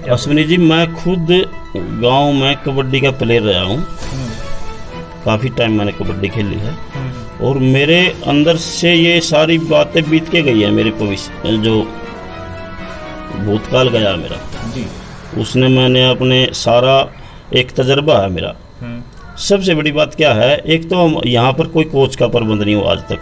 अश्विनी जी, मैं खुद गांव में कबड्डी का प्लेयर रहा हूँ। काफ़ी टाइम मैंने कबड्डी खेली है और मेरे अंदर से ये सारी बातें बीत के गई है। मेरे भविष्य जो भूतकाल गया मेरा जी, उसने मैंने अपने सारा एक तजर्बा है मेरा। सबसे बड़ी बात क्या है, एक तो हम यहाँ पर कोई कोच का प्रबंध नहीं हुआ आज तक।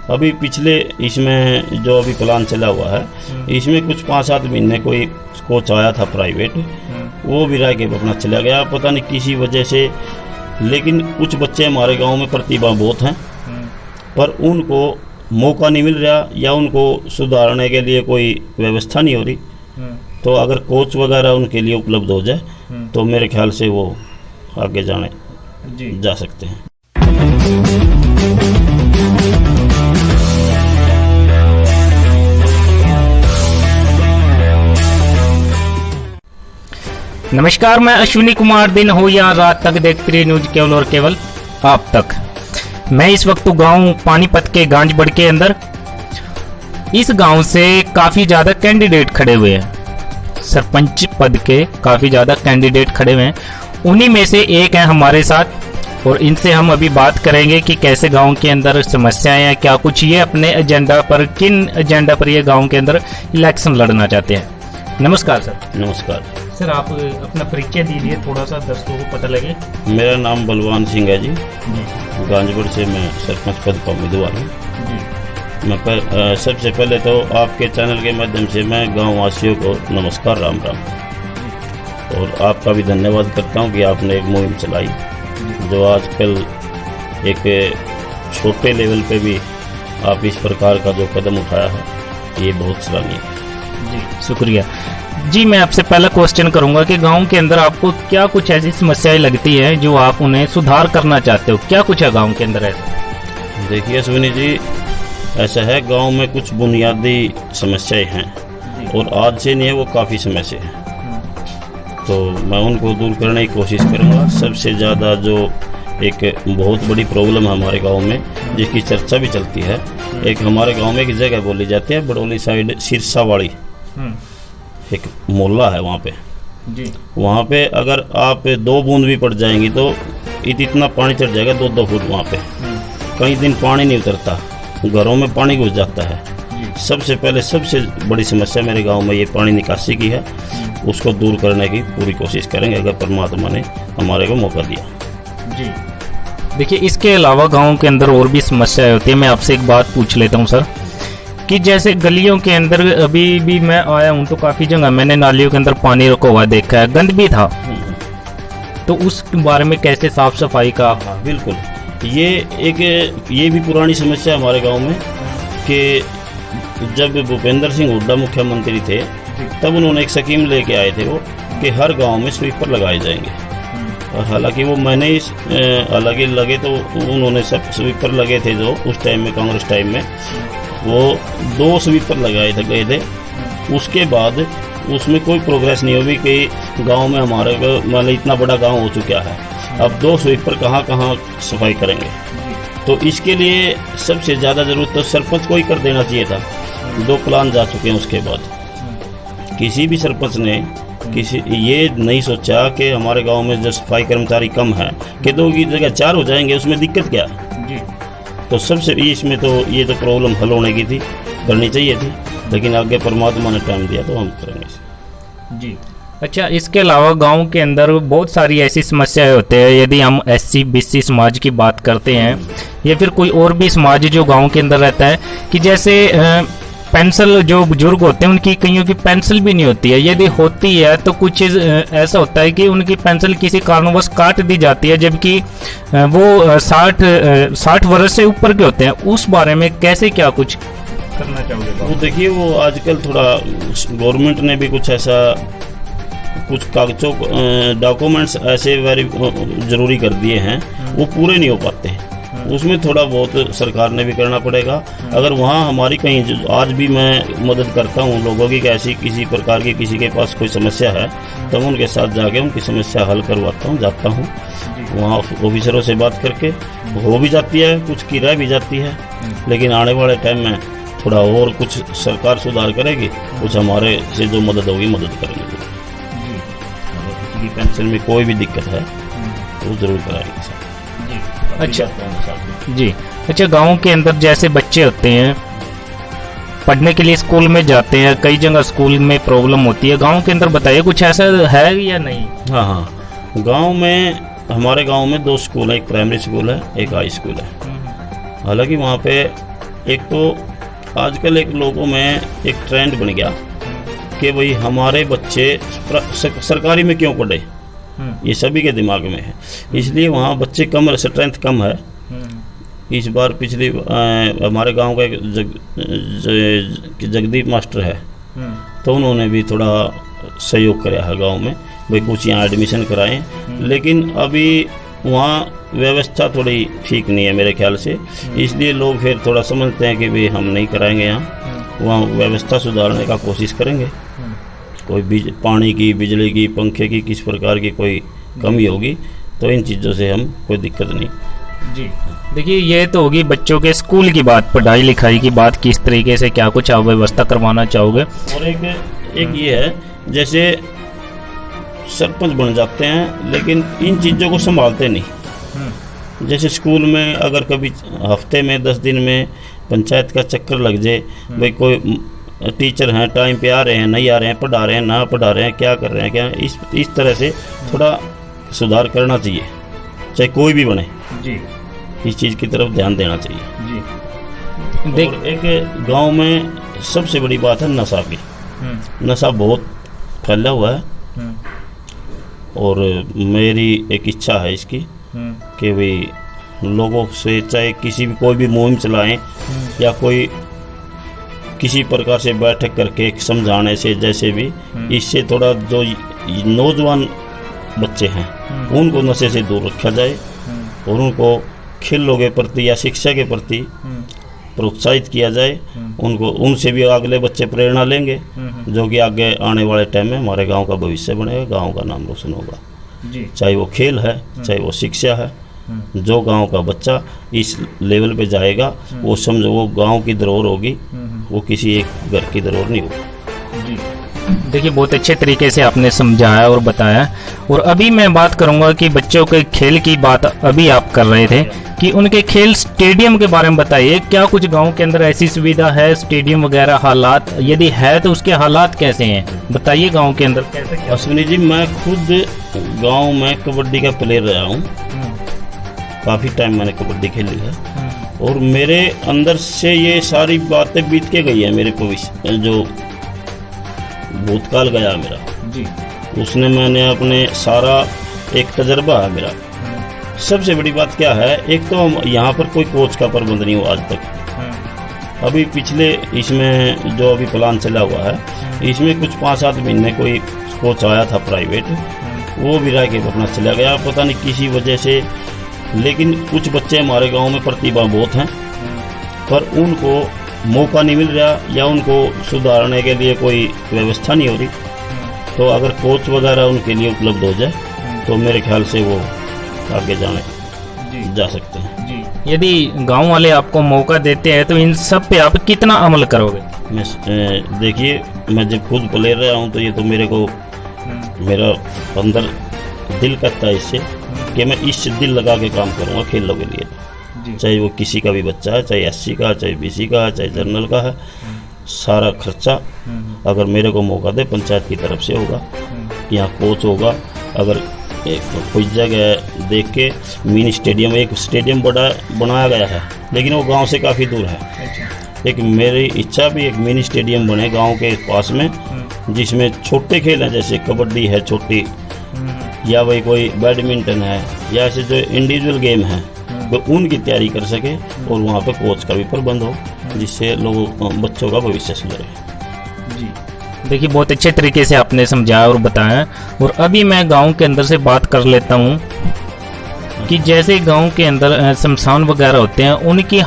अभी पिछले इसमें जो अभी प्लान चला हुआ है, इसमें कुछ 5-7 महीने कोई कोच आया था प्राइवेट, वो भी रह के अपना चला गया, पता नहीं किसी वजह से। लेकिन कुछ बच्चे हमारे गांव में प्रतिभा बहुत हैं, पर उनको मौका नहीं मिल रहा या उनको सुधारने के लिए कोई व्यवस्था नहीं हो रही। तो अगर कोच वगैरह उनके लिए उपलब्ध हो जाए तो मेरे ख्याल से वो आगे जा सकते हैं। नमस्कार, मैं अश्विनी कुमार। दिन हो या रात तक देखते रहिए न्यूज केवल और केवल आप तक। मैं इस वक्त गांव पानीपत के गांजबड़ के अंदर, इस गांव से काफी ज्यादा कैंडिडेट खड़े हुए हैं, सरपंच पद के काफी ज्यादा कैंडिडेट खड़े हुए हैं। उन्हीं में से एक है हमारे साथ और इनसे हम अभी बात करेंगे कि कैसे गांव के अंदर समस्याएं हैं, क्या कुछ ये अपने एजेंडा पर, किन एजेंडा पर ये गांव के अंदर इलेक्शन लड़ना चाहते हैं। नमस्कार सर। नमस्कार सर, आप अपना परिचय दीजिए, थोड़ा सा दर्शकों को पता लगे। मेरा नाम बलवान सिंह है जी, गांजबड़ से मैं सरपंच पद का उम्मीदवार हूँ। मैं सबसे पहले तो आपके चैनल के माध्यम से मैं गाँव वासियों को नमस्कार, राम राम, और आपका भी धन्यवाद करता हूँ कि आपने एक मुहिम चलाई जो आजकल एक छोटे लेवल पे भी आप इस प्रकार का जो कदम उठाया है, ये बहुत सराहनीय है जी। शुक्रिया जी। मैं आपसे पहला क्वेश्चन करूंगा कि गांव के अंदर आपको क्या कुछ ऐसी समस्याएं लगती है जो आप उन्हें सुधार करना चाहते हो, क्या कुछ है गांव के अंदर ऐसा? देखिए अश्विनी जी, ऐसा है, गांव में कुछ बुनियादी समस्याएं हैं और आज से नहीं है, वो काफ़ी समय से है। तो मैं उनको दूर करने की कोशिश करूंगा। सबसे ज़्यादा जो एक बहुत बड़ी प्रॉब्लम है हमारे गांव में, जिसकी चर्चा भी चलती है, एक हमारे गांव में एक जगह बोली जाती है बड़ौली साइड, सिरसावाड़ी एक मोहल्ला है वहाँ पे जी। वहाँ पे अगर आप 2 बूंद भी पड़ जाएंगी तो इतना पानी चढ़ जाएगा 2-2 फुट। वहाँ पे कई दिन पानी नहीं उतरता, घरों में पानी घुस जाता है। सबसे पहले सबसे बड़ी समस्या मेरे गांव में ये पानी निकासी की है, उसको दूर करने की पूरी कोशिश करेंगे अगर परमात्मा ने हमारे को मौका दिया जी। देखिए, इसके अलावा गांव के अंदर और भी समस्याएं होती है। मैं आपसे एक बात पूछ लेता हूं सर, कि जैसे गलियों के अंदर अभी भी मैं आया हूं तो काफी जगह मैंने नालियों के अंदर पानी रुका हुआ देखा है, गंद भी था, तो उस बारे में कैसे साफ सफाई का? बिल्कुल, ये भी पुरानी समस्या हमारे गांव में कि जब भूपेंद्र सिंह हुड्डा मुख्यमंत्री थे तब उन्होंने एक स्कीम लेके आए थे वो कि हर गांव में स्वीपर लगाए जाएंगे। और हालांकि वो मैंने हालांकि लगे तो उन्होंने सब स्वीपर लगे थे जो उस टाइम में, कांग्रेस टाइम में, वो 2 स्वीपर लगाए गए थे। उसके बाद उसमें कोई प्रोग्रेस नहीं हुई कि गांव में हमारे को, मतलब इतना बड़ा गांव हो चुका है, अब 2 स्वीपर कहाँ सफाई करेंगे। तो इसके लिए सबसे ज़्यादा ज़रूरत तो सरपंच को ही कर देना चाहिए था। 2 प्लान जा चुके हैं, उसके बाद किसी भी सरपंच ने ये नहीं सोचा कि हमारे गांव में जो सफाई कर्मचारी कम है कि 2 की जगह 4 हो जाएंगे, उसमें दिक्कत क्या जी। तो सबसे इसमें तो ये तो प्रॉब्लम हल होने की थी, करनी चाहिए थी, लेकिन आगे परमात्मा ने टाइम दिया तो हम करेंगे जी। अच्छा, इसके अलावा गांव के अंदर बहुत सारी ऐसी समस्याएं होती है। यदि हम SC BC समाज की बात करते हैं या फिर कोई और भी समाज जो गांव के अंदर रहता है, कि जैसे पेंसिल, जो बुजुर्ग होते हैं उनकी कईयों की पेंसिल भी नहीं होती है, यदि होती है तो कुछ ऐसा होता है कि उनकी पेंसिल किसी कारणवश काट दी जाती है, जबकि वो 60 वर्ष से ऊपर के होते हैं। उस बारे में कैसे, क्या कुछ करना चाहोगे? वो देखिए, वो आजकल थोड़ा गवर्नमेंट ने भी कुछ ऐसा, कुछ कागजों डॉक्यूमेंट्स ऐसे जरूरी कर दिए हैं, वो पूरे नहीं हो पाते। उसमें थोड़ा बहुत सरकार ने भी करना पड़ेगा। अगर वहाँ हमारी कहीं, आज भी मैं मदद करता हूँ लोगों की, ऐसी किसी प्रकार की किसी के पास कोई समस्या है तो मैं उनके साथ जाके उनकी समस्या हल करवाता हूँ, जाता हूँ वहाँ ऑफिसरों से बात करके, हो भी जाती है, कुछ की रह भी जाती है, लेकिन आने वाले टाइम में थोड़ा और कुछ सरकार सुधार करेगी, कुछ हमारे से जो मदद होगी मदद करेंगे। अगर किसी की पेंशन में कोई भी दिक्कत है तो जरूर कराएंगे सर। अच्छा जी, अच्छा गाँव के अंदर जैसे बच्चे होते हैं पढ़ने के लिए स्कूल में जाते हैं, कई जगह स्कूल में प्रॉब्लम होती है, गांव के अंदर बताइए कुछ ऐसा है या नहीं? हाँ हाँ, गांव में, हमारे गांव में 2 स्कूल है, एक प्राइमरी स्कूल है, एक हाई स्कूल है। हालांकि वहाँ पे एक तो आजकल एक लोगों में एक ट्रेंड बन गया कि भाई हमारे बच्चे सरकारी में क्यों पढ़े, ये सभी के दिमाग में है, इसलिए वहाँ बच्चे कम, स्ट्रेंथ कम है। इस बार पिछली हमारे गांव का एक जगदीप मास्टर है, तो उन्होंने भी थोड़ा सहयोग कराया है गांव में, भाई कुछ यहाँ एडमिशन कराएं, लेकिन अभी वहाँ व्यवस्था थोड़ी ठीक नहीं है मेरे ख्याल से, इसलिए लोग फिर थोड़ा समझते हैं कि भाई हम नहीं कराएंगे यहाँ, वहाँ व्यवस्था सुधारने का कोशिश करेंगे। कोई पानी की, बिजली की, पंखे की, किस प्रकार की कोई कमी होगी तो इन चीज़ों से हम कोई दिक्कत नहीं। जी देखिए, ये तो होगी बच्चों के स्कूल की बात, पढ़ाई लिखाई की बात, किस तरीके से क्या कुछ आप व्यवस्था करवाना चाहोगे। और एक ये है, जैसे सरपंच बन जाते हैं लेकिन इन चीज़ों को संभालते नहीं। जैसे स्कूल में अगर कभी हफ्ते में 10 दिन में पंचायत का चक्कर लग जाए, भाई कोई टीचर हैं टाइम पे आ रहे हैं, नहीं आ रहे हैं, पढ़ा रहे हैं, ना पढ़ा रहे हैं, क्या कर रहे हैं, क्या इस तरह से थोड़ा सुधार करना चाहिए, चाहे कोई भी बने जी, इस चीज़ की तरफ ध्यान देना चाहिए जी। और एक गांव में सबसे बड़ी बात है नशा की। नशा बहुत फैला हुआ है और मेरी एक इच्छा है इसकी कि भाई लोगों से चाहे किसी भी कोई भी मुहिम चलाएं या कोई किसी प्रकार से बैठक करके समझाने से, जैसे भी इससे थोड़ा जो नौजवान बच्चे हैं उनको नशे से दूर रखा जाए और उनको खेलों के प्रति या शिक्षा के प्रति प्रोत्साहित किया जाए। उनको, उनसे भी अगले बच्चे प्रेरणा लेंगे, जो कि आगे आने वाले टाइम में हमारे गांव का भविष्य बनेगा, गांव का नाम रोशन होगा। चाहे वो खेल है, चाहे वो शिक्षा है, जो गांव का बच्चा इस लेवल पे जाएगा वो समझो वो गांव की धरोहर होगी, वो किसी एक घर की धरोहर नहीं होगी। देखिए, बहुत अच्छे तरीके से आपने समझाया और बताया। और अभी मैं बात करूंगा कि बच्चों के खेल की बात अभी आप कर रहे थे कि उनके खेल स्टेडियम के बारे में बताइए, क्या कुछ गांव के अंदर ऐसी सुविधा है, स्टेडियम वगैरह, हालात यदि है तो उसके हालात कैसे हैं, बताइए गांव के अंदर कैसे। अश्विनी जी, मैं खुद गांव में कबड्डी का प्लेयर रहा हूँ, काफ़ी टाइम मैंने कबड्डी खेली है और मेरे अंदर से ये सारी बातें बीत के गई है। मेरे भविष्य जो भूतकाल गया मेरा जी, उसने मैंने अपने सारा एक तजर्बा है मेरा। सबसे बड़ी बात क्या है, एक तो यहाँ पर कोई कोच का प्रबंध नहीं हुआ आज तक। अभी पिछले इसमें जो अभी प्लान चला हुआ है, इसमें कुछ 5-7 महीने कोई कोच आया था प्राइवेट, वो भी रह के अपना चला गया, पता नहीं किसी वजह से। लेकिन कुछ बच्चे हमारे गांव में प्रतिभा बहुत हैं, पर उनको मौका नहीं मिल रहा या उनको सुधारने के लिए कोई व्यवस्था नहीं हो रही। तो अगर कोच वगैरह उनके लिए उपलब्ध हो जाए तो मेरे ख्याल से वो आगे जा सकते हैं जी। यदि गांव वाले आपको मौका देते हैं तो इन सब पे आप कितना अमल करोगे? मैं देखिए, मैं जब खुद प्लेयर रहा हूँ तो ये तो मेरे को मेरा अंदर दिल करता है इससे कि मैं इस दिल लगा के काम करूँगा खेलों के लिए, चाहे वो किसी का भी बच्चा है, चाहे SC का, चाहे BC का है, चाहे जनरल का है, सारा खर्चा अगर मेरे को मौका दे पंचायत की तरफ से होगा, यहाँ कोच होगा। अगर कोई जगह देख के मिनी स्टेडियम, एक स्टेडियम बड़ा बनाया गया है लेकिन वो गांव से काफ़ी दूर है, एक मेरी इच्छा भी एक मिनी स्टेडियम बने गांव के पास में, जिसमें छोटे खेल हैं जैसे कबड्डी है छोटी, या वही कोई बैडमिंटन है, या ऐसे जो इंडिविजुअल गेम हैं तो उनकी तैयारी कर सके और वहाँ पे कोच का भी प्रबंध हो, जिससे लोगों बच्चों का भविष्य सुधरे। जी देखिए, बहुत अच्छे तरीके से आपने समझाया और बताया। और अभी मैं गांव के अंदर से बात कर लेता हूँ कि जैसे गांव के अंदर शमशान वगैरह होते हैं, उनकी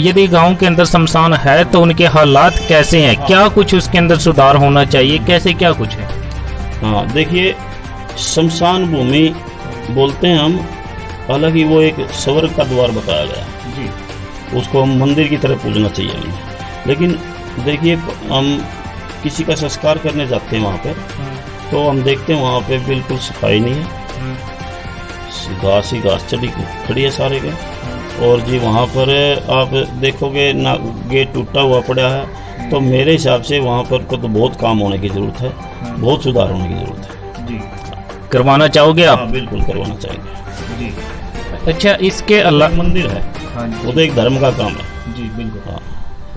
यदि गांव के अंदर शमशान है तो उनके हालात कैसे हैं, क्या कुछ उसके अंदर सुधार होना चाहिए, कैसे क्या कुछ है? हाँ देखिए, शमशान भूमि बोलते हैं हम, हालांकि वो एक स्वर्ग का द्वार बताया गया जी, उसको हम मंदिर की तरह पूजना चाहिए हमें। लेकिन देखिए, हम किसी का संस्कार करने जाते हैं वहाँ पे, तो हम देखते हैं वहाँ पे बिल्कुल सफाई नहीं है, घास ही घास चढ़ी खड़ी है सारे के। और जी वहाँ पर आप देखोगे ना, गेट टूटा हुआ पड़ा है। तो मेरे हिसाब से वहाँ पर तो बहुत काम होने की ज़रूरत है, बहुत सुधार होने की ज़रूरत है जी। करवाना चाहोगे आप? हाँ, बिल्कुल करवाना चाहेंगे जी। अच्छा, इसके अलावा मंदिर है, वो तो एक धर्म का काम है जी, बिल्कुल। हाँ,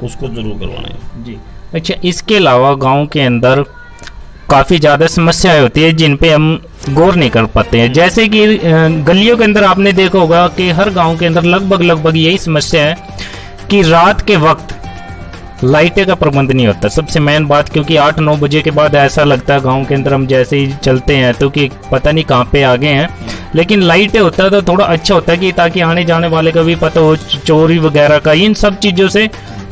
उसको जरूर करवाना है जी। अच्छा, इसके अलावा गांव के अंदर काफ़ी ज़्यादा समस्याएं होती है जिन पे हम गौर नहीं कर पाते हैं। जैसे कि गलियों के अंदर आपने देखा होगा कि हर गांव के अंदर लगभग यही समस्या है कि रात के वक्त लाइटें का प्रबंध नहीं होता। सबसे मेन बात, क्योंकि 8-9 बजे के बाद ऐसा लगता है गांव के अंदर हम जैसे ही चलते हैं तो कि पता नहीं कहाँ पे आ गए हैं। लेकिन लाइटें होता है तो थोड़ा अच्छा होता है कि ताकि आने जाने वाले का भी पता हो, चोरी वगैरह का, इन सब चीज़ों से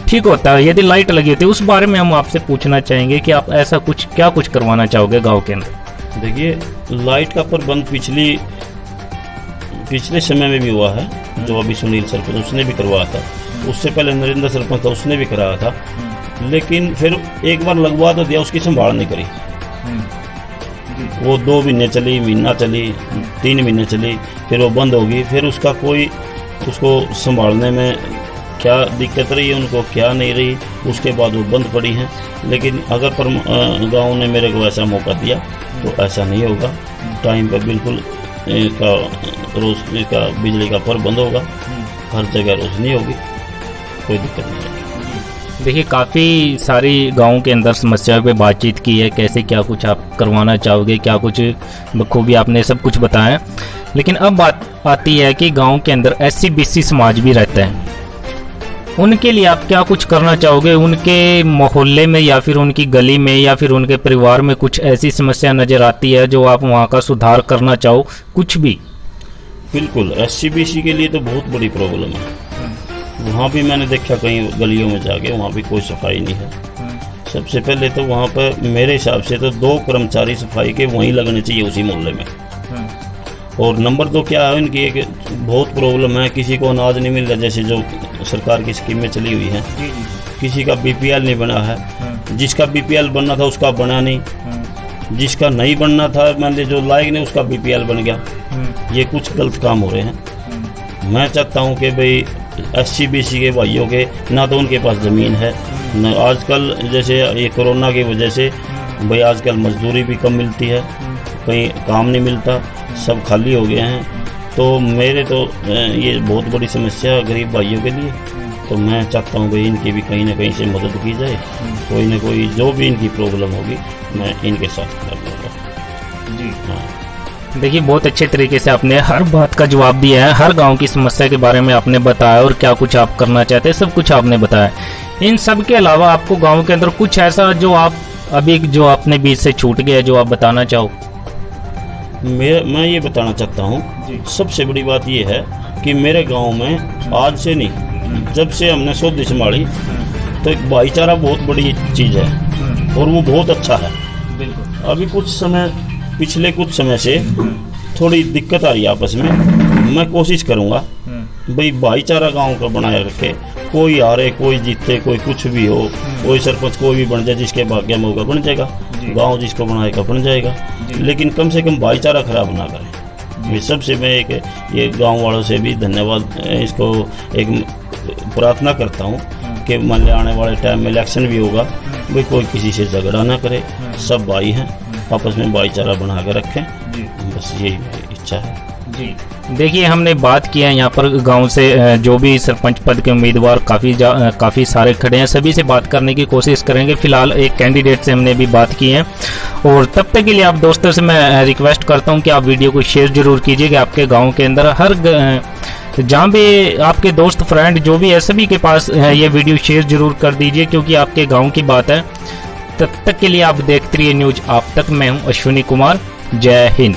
ठीक होता है यदि लाइट लगी होती है। उस बारे में हम आपसे पूछना चाहेंगे कि आप ऐसा क्या कुछ करवाना चाहोगे गांव के अंदर? देखिए, लाइट का प्रबंध पिछले समय में भी हुआ है, जो अभी सुनील सरपंच उसने भी करवाया था, उससे पहले नरेंद्र सरपंच था उसने भी कराया था। लेकिन फिर एक बार लगवा तो दिया, उसकी संभाल नहीं करी। वो 2 महीने चली, महीना चली, 3 महीने चली, फिर वो बंद होगी। फिर उसका कोई उसको संभालने में क्या दिक्कत रही है उनको, क्या नहीं रही, उसके बाद वो बंद पड़ी हैं। लेकिन अगर गांव ने मेरे को ऐसा मौका दिया तो ऐसा नहीं होगा। टाइम पर बिल्कुल का रोशनी का, बिजली का प्रबंध होगा, हर जगह रोशनी होगी, कोई दिक्कत नहीं होगी। देखिए, काफ़ी सारी गाँव के अंदर समस्याओं पे बातचीत की है, कैसे क्या कुछ आप करवाना चाहोगे, क्या कुछ बखूबी आपने सब कुछ बताया। लेकिन अब बात आती है कि गांव के अंदर SC-BC समाज भी रहता है, उनके लिए आप क्या कुछ करना चाहोगे? उनके मोहल्ले में या फिर उनकी गली में या फिर उनके परिवार में कुछ ऐसी समस्या नज़र आती है जो आप वहाँ का सुधार करना चाहो, कुछ भी? बिल्कुल, SC-BC के लिए तो बहुत बड़ी प्रॉब्लम है। वहाँ भी मैंने देखा कई गलियों में जाके, वहाँ भी कोई सफाई नहीं है। सबसे पहले तो वहाँ पर मेरे हिसाब से तो 2 कर्मचारी सफाई के वहीं लगने चाहिए उसी मोहल्ले में। और नंबर 2 क्या है, इनकी एक बहुत प्रॉब्लम है, किसी को अनाज नहीं मिल रहा, जैसे जो सरकार की स्कीमें चली हुई हैं, किसी का BPL नहीं बना है। जिसका BPL बनना था उसका बना नहीं, जिसका नहीं बनना था, मान लीजिए जो लायक नहीं, उसका BPL बन गया। ये कुछ गलत काम हो रहे हैं। मैं चाहता हूँ कि भाई SC-BC के भाइयों के ना तो उनके पास ज़मीन है, न आजकल जैसे ये कोरोना की वजह से भाई आजकल मजदूरी भी कम मिलती है, कहीं काम नहीं मिलता, सब खाली हो गए हैं। तो मेरे तो ये बहुत बड़ी समस्या है गरीब भाइयों के लिए। तो मैं चाहता हूँ भाई इनकी भी कहीं ना कहीं से मदद की जाए, कोई ना कोई जो भी इनकी प्रॉब्लम होगी मैं इनके साथ कर लूँगा जी। हाँ, देखिए, बहुत अच्छे तरीके से आपने हर बात का जवाब दिया है, हर गांव की समस्या के बारे में आपने बताया और क्या कुछ आप करना चाहते हैं सब कुछ आपने बताया। इन सब के अलावा आपको गांव के अंदर कुछ ऐसा जो आप अभी जो अपने बीच से छूट गया जो आप बताना चाहो? मैं ये बताना चाहता हूँ, सबसे बड़ी बात ये है कि मेरे गांव में आज से नहीं, जब से हमने सौदी संभाली तो एक भाईचारा बहुत बड़ी चीज़ है और वो बहुत अच्छा है। अभी पिछले कुछ समय से थोड़ी दिक्कत आ रही है आपस में। मैं कोशिश करूँगा भाई भाईचारा गांव का बनाए रखे, कोई हारे कोई जीते, कोई कुछ भी हो, कोई सरपंच कोई भी बन जाए, जिसके भाग्य में होगा बन जाएगा, गांव जिसको बनाएगा बन जाएगा। लेकिन कम से कम भाईचारा खराब ना करें। ये सबसे मैं ये गांव वालों से भी धन्यवाद, इसको एक प्रार्थना करता हूँ कि मान लिया आने वाले टाइम में इलेक्शन भी होगा, भाई कोई किसी से झगड़ा ना करे, सब भाई हैं, आपस में भाईचारा बना के रखें, बस यही मेरी इच्छा है जी। देखिए, हमने बात किया है यहाँ पर गांव से जो भी सरपंच पद के उम्मीदवार काफ़ी सारे खड़े हैं, सभी से बात करने की कोशिश करेंगे। फिलहाल एक कैंडिडेट से हमने भी बात की है और तब तक के लिए आप दोस्तों से मैं रिक्वेस्ट करता हूँ कि आप वीडियो को शेयर जरूर कीजिएगा। आपके गाँव के अंदर हर जहाँ भी आपके दोस्त फ्रेंड जो भी है सभी के पास ये वीडियो शेयर जरूर कर दीजिए, क्योंकि आपके गाँव की बात है। तब तक के लिए आप देखते रहिए न्यूज आप तक। मैं हूँ अश्विनी कुमार। जय हिंद।